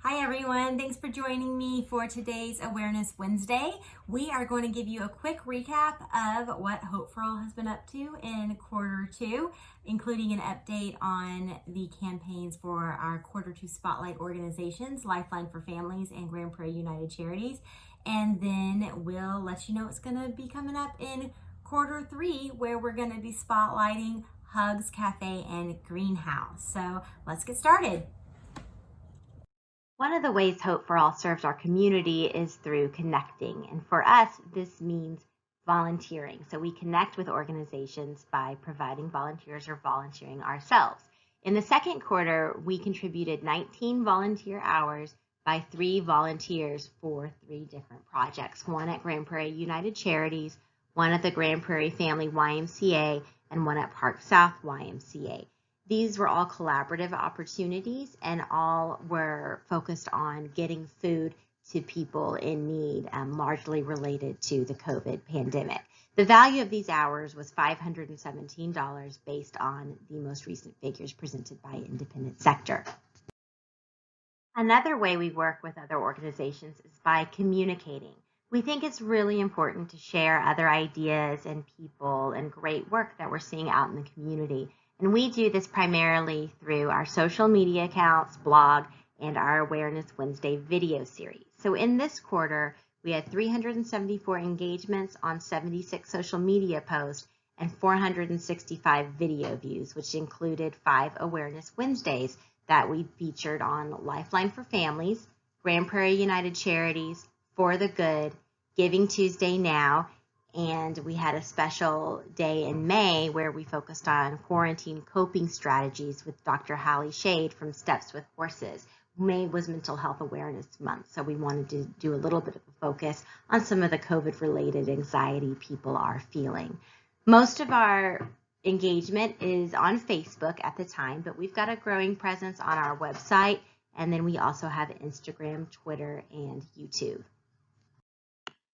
Hi everyone, thanks for joining me for today's Awareness Wednesday. We are going to give you a quick recap of what Hope for All has been up to in Q2, including an update on the campaigns for our Q2 Spotlight organizations, Lifeline for Families and Prairie United Charities. And then we'll let you know what's going to be coming up in Q3, where we're going to be spotlighting Hugs Cafe and Greenhouse. So let's get started. One of the ways Hope for All serves our community is through connecting. And for us, this means volunteering. So we connect with organizations by providing volunteers or volunteering ourselves. In the second quarter, we contributed 19 volunteer hours by 3 volunteers for 3 different projects. One at Prairie United Charities, one at the Prairie Family YMCA, and one at Park South YMCA. These were all collaborative opportunities and all were focused on getting food to people in need, largely related to the COVID pandemic. The value of these hours was $517 based on the most recent figures presented by Independent Sector. Another way we work with other organizations is by communicating. We think it's really important to share other ideas and people and great work that we're seeing out in the community. And we do this primarily through our social media accounts, blog, and our Awareness Wednesday video series. So in this quarter, we had 374 engagements on 76 social media posts and 465 video views, which included 5 Awareness Wednesdays that we featured on Lifeline for Families, Prairie United Charities, For the Good, Giving Tuesday Now, and we had a special day in May where we focused on quarantine coping strategies with Dr. Hallie Shade from Steps with Horses. May was Mental Health Awareness Month, so we wanted to do a little bit of a focus on some of the COVID-related anxiety people are feeling. Most of our engagement is on Facebook at the time, but we've got a growing presence on our website, and then we also have Instagram, Twitter, and YouTube.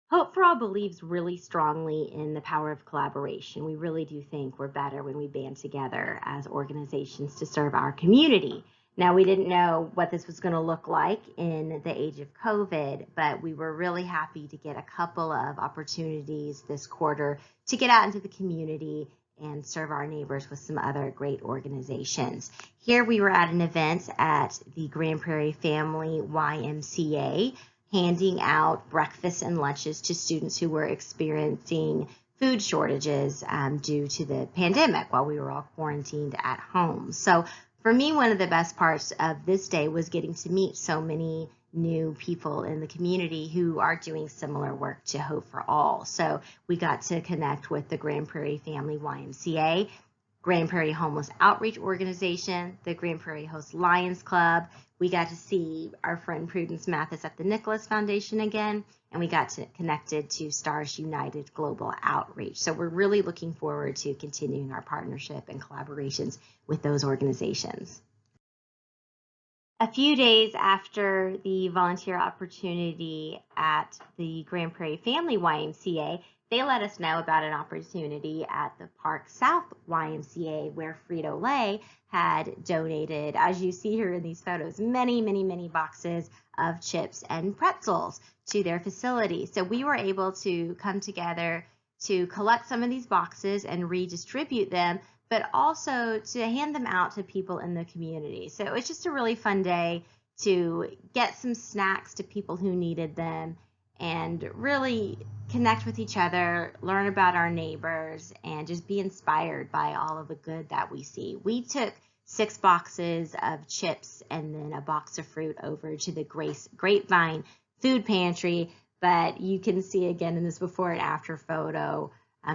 Hope for All believes really strongly in the power of collaboration. We really do think we're better when we band together as organizations to serve our community. Now, we didn't know what this was going to look like in the age of COVID, but we were really happy to get a couple of opportunities this quarter to get out into the community and serve our neighbors with some other great organizations. Here we were at an event at the Prairie Family YMCA, handing out breakfasts and lunches to students who were experiencing food shortages due to the pandemic while we were all quarantined at home. So for me, one of the best parts of this day was getting to meet so many new people in the community who are doing similar work to Hope for All. So we got to connect with the Prairie Family YMCA, Prairie Homeless Outreach Organization, the Prairie Host Lions Club. We got to see our friend Prudence Mathis at the Nicholas Foundation again, and we got to connected to Stars United Global Outreach. So we're really looking forward to continuing our partnership and collaborations with those organizations. A few days after the volunteer opportunity at the Prairie Family YMCA, they let us know about an opportunity at the Park South YMCA where Frito-Lay had donated, as you see here in these photos, many boxes of chips and pretzels to their facility. So we were able to come together to collect some of these boxes and redistribute them, but also to hand them out to people in the community. So it was just a really fun day to get some snacks to people who needed them and really connect with each other, learn about our neighbors, and just be inspired by all of the good that we see. We took 6 boxes of chips and then a box of fruit over to the Grapevine Food Pantry, but you can see again in this before and after photo,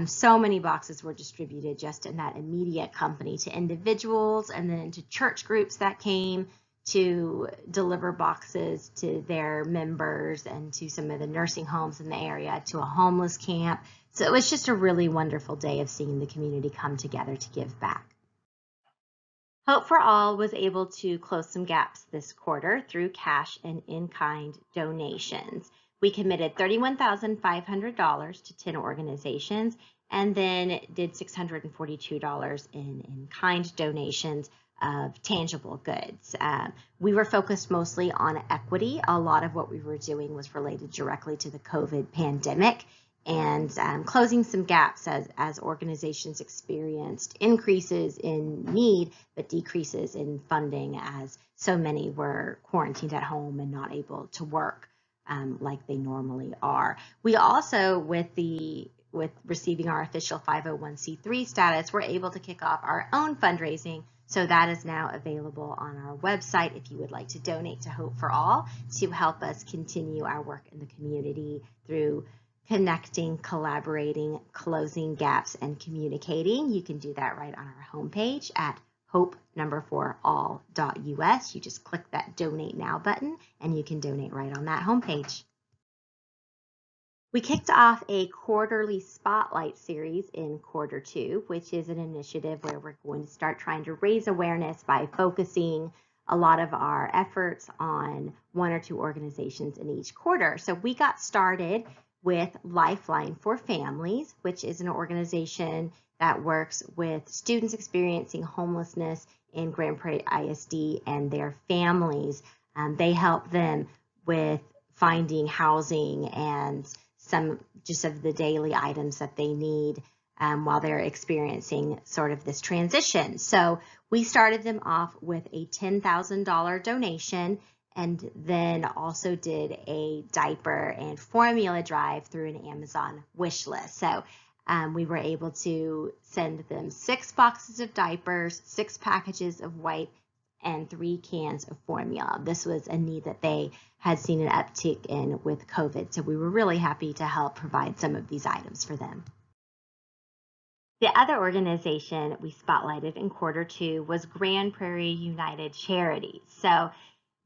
so many boxes were distributed just in that immediate company to individuals and then to church groups that came to deliver boxes to their members and to some of the nursing homes in the area, to a homeless camp. So it was just a really wonderful day of seeing the community come together to give back. Hope for All was able to close some gaps this quarter through cash and in-kind donations. We committed $31,500 to 10 organizations and then did $642 in in-kind donations of tangible goods. We were focused mostly on equity. A lot of what we were doing was related directly to the COVID pandemic and closing some gaps as organizations experienced increases in need, but decreases in funding as so many were quarantined at home and not able to work like they normally are. We also, with receiving our official 501c3 status, we're able to kick off our own fundraising. So that is now available on our website if you would like to donate to Hope for All to help us continue our work in the community through connecting, collaborating, closing gaps, and communicating. You can do that right on our homepage at hope4all.us. You just click that Donate Now button and you can donate right on that homepage. We kicked off a quarterly spotlight series in quarter 2, which is an initiative where we're going to start trying to raise awareness by focusing a lot of our efforts on 1 or 2 organizations in each quarter. So we got started with Lifeline for Families, which is an organization that works with students experiencing homelessness in Grand Prairie ISD and their families. They help them with finding housing and some just of the daily items that they need while they're experiencing sort of this transition. So we started them off with a $10,000 donation and then also did a diaper and formula drive through an Amazon wish list. So we were able to send them 6 boxes of diapers, 6 packages of wipes, and 3 cans of formula. This was a need that they had seen an uptick in with COVID, so we were really happy to help provide some of these items for them. The other organization we spotlighted in quarter 2 was Grand Prairie United Charities. So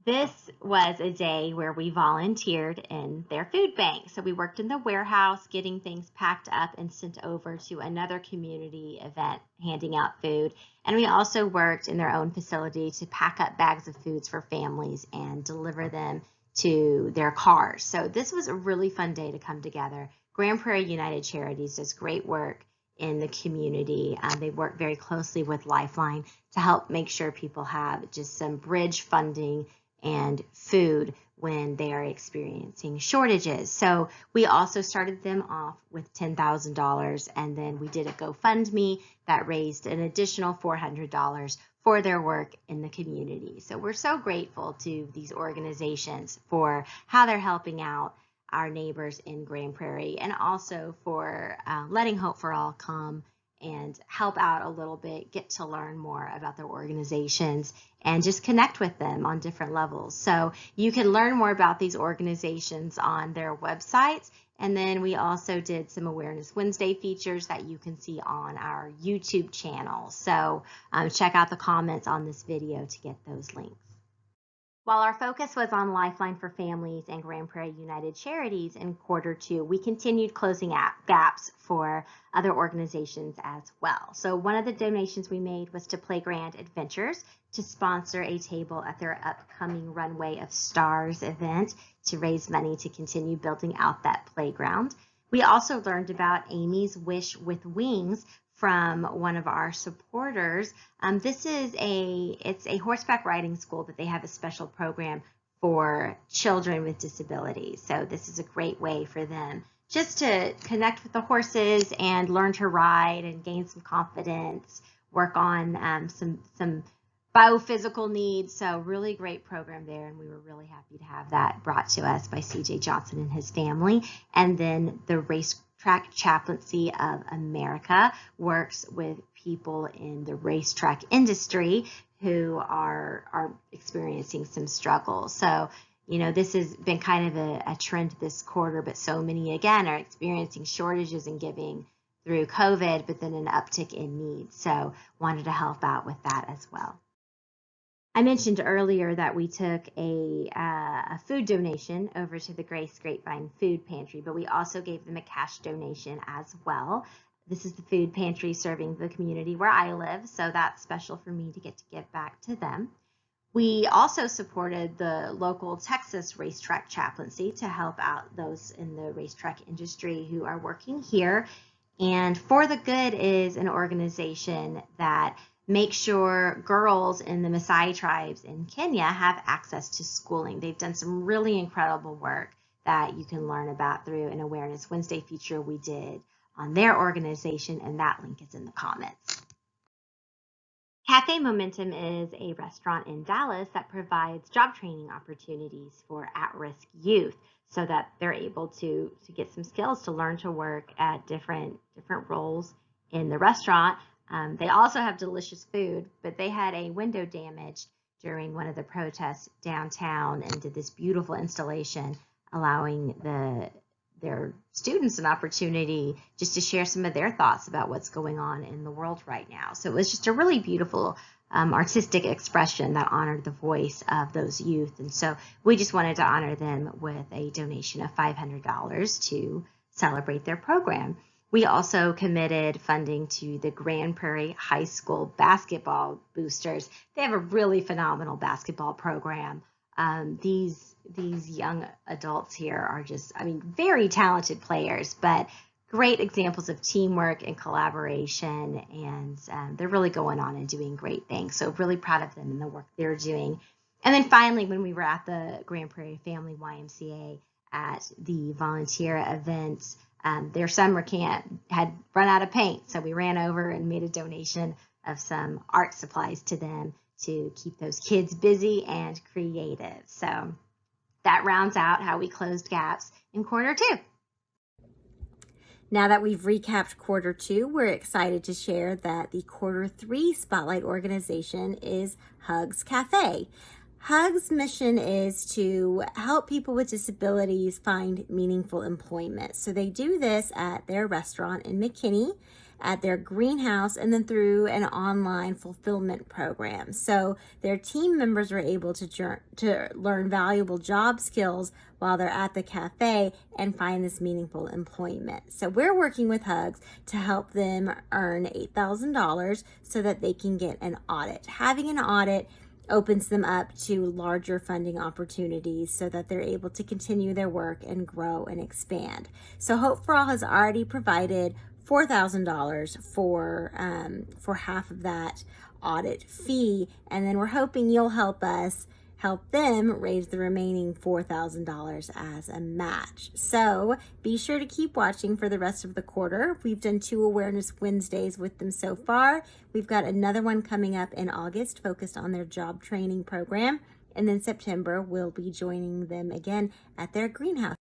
this was a day where we volunteered in their food bank. So we worked in the warehouse, getting things packed up and sent over to another community event, handing out food. And we also worked in their own facility to pack up bags of foods for families and deliver them to their cars. So this was a really fun day to come together. Grand Prairie United Charities does great work in the community. They work very closely with Lifeline to help make sure people have just some bridge funding and food when they are experiencing shortages. So we also started them off with $10,000, and then we did a GoFundMe that raised an additional $400 for their work in the community. So we're so grateful to these organizations for how they're helping out our neighbors in Grand Prairie, and also for letting Hope for All come and help out a little bit, get to learn more about their organizations, and just connect with them on different levels. So you can learn more about these organizations on their websites. And then we also did some Awareness Wednesday features that you can see on our YouTube channel. So check out the comments on this video to get those links. While our focus was on Lifeline for Families and Grand Prairie United Charities in quarter 2, we continued closing gaps for other organizations as well. So one of the donations we made was to Playground Adventures to sponsor a table at their upcoming Runway of Stars event to raise money to continue building out that playground. We also learned about Amy's Wish with Wings from one of our supporters. It's a horseback riding school that they have a special program for children with disabilities. So this is a great way for them just to connect with the horses and learn to ride and gain some confidence, work on some biophysical needs. So really great program there, and we were really happy to have that brought to us by CJ Johnson and his family. And then the Racetrack Chaplaincy of America works with people in the racetrack industry who are experiencing some struggles. So, you know, this has been kind of a trend this quarter, but so many, again, are experiencing shortages in giving through COVID, but then an uptick in need. So wanted to help out with that as well. I mentioned earlier that we took a food donation over to the Grace Grapevine Food Pantry, but we also gave them a cash donation as well. This is the food pantry serving the community where I live, so that's special for me to get to give back to them. We also supported the local Texas Racetrack Chaplaincy to help out those in the racetrack industry who are working here. And For the Good is an organization that make sure girls in the Maasai tribes in Kenya have access to schooling. They've done some really incredible work that you can learn about through an Awareness Wednesday feature we did on their organization, and that link is in the comments. Cafe Momentum is a restaurant in Dallas that provides job training opportunities for at-risk youth so that they're able to get some skills to learn to work at different roles in the restaurant. They also have delicious food, but they had a window damaged during one of the protests downtown and did this beautiful installation, allowing their students an opportunity just to share some of their thoughts about what's going on in the world right now. So it was just a really beautiful artistic expression that honored the voice of those youth. And so we just wanted to honor them with a donation of $500 to celebrate their program. We also committed funding to the Grand Prairie High School basketball boosters. They have a really phenomenal basketball program. These young adults here are just, very talented players, but great examples of teamwork and collaboration, and they're really going on and doing great things. So really proud of them and the work they're doing. And then finally, when we were at the Grand Prairie Family YMCA at the volunteer event, their summer camp had run out of paint, so we ran over and made a donation of some art supplies to them to keep those kids busy and creative. So that rounds out how we closed gaps in quarter 2. Now that we've recapped quarter 2, we're excited to share that the quarter 3 spotlight organization is Hugs Cafe. Hugs' mission is to help people with disabilities find meaningful employment. So they do this at their restaurant in McKinney, at their greenhouse, and then through an online fulfillment program. So their team members are able to learn valuable job skills while they're at the cafe and find this meaningful employment. So we're working with Hugs to help them earn $8,000 so that they can get an audit. Having an audit opens them up to larger funding opportunities so that they're able to continue their work and grow and expand. So Hope for All has already provided $4,000 for half of that audit fee, and then we're hoping you'll help us help them raise the remaining $4,000 as a match. So be sure to keep watching for the rest of the quarter. We've done 2 Awareness Wednesdays with them so far. We've got another one coming up in August focused on their job training program. And then September, we'll be joining them again at their greenhouse.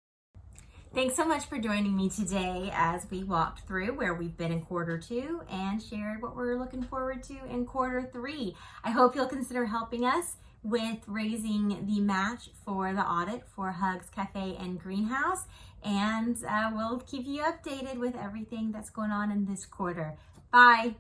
Thanks so much for joining me today as we walked through where we've been in quarter 2 and shared what we're looking forward to in quarter 3. I hope you'll consider helping us with raising the match for the audit for Hugs Cafe and Greenhouse, and we'll keep you updated with everything that's going on in this quarter. Bye.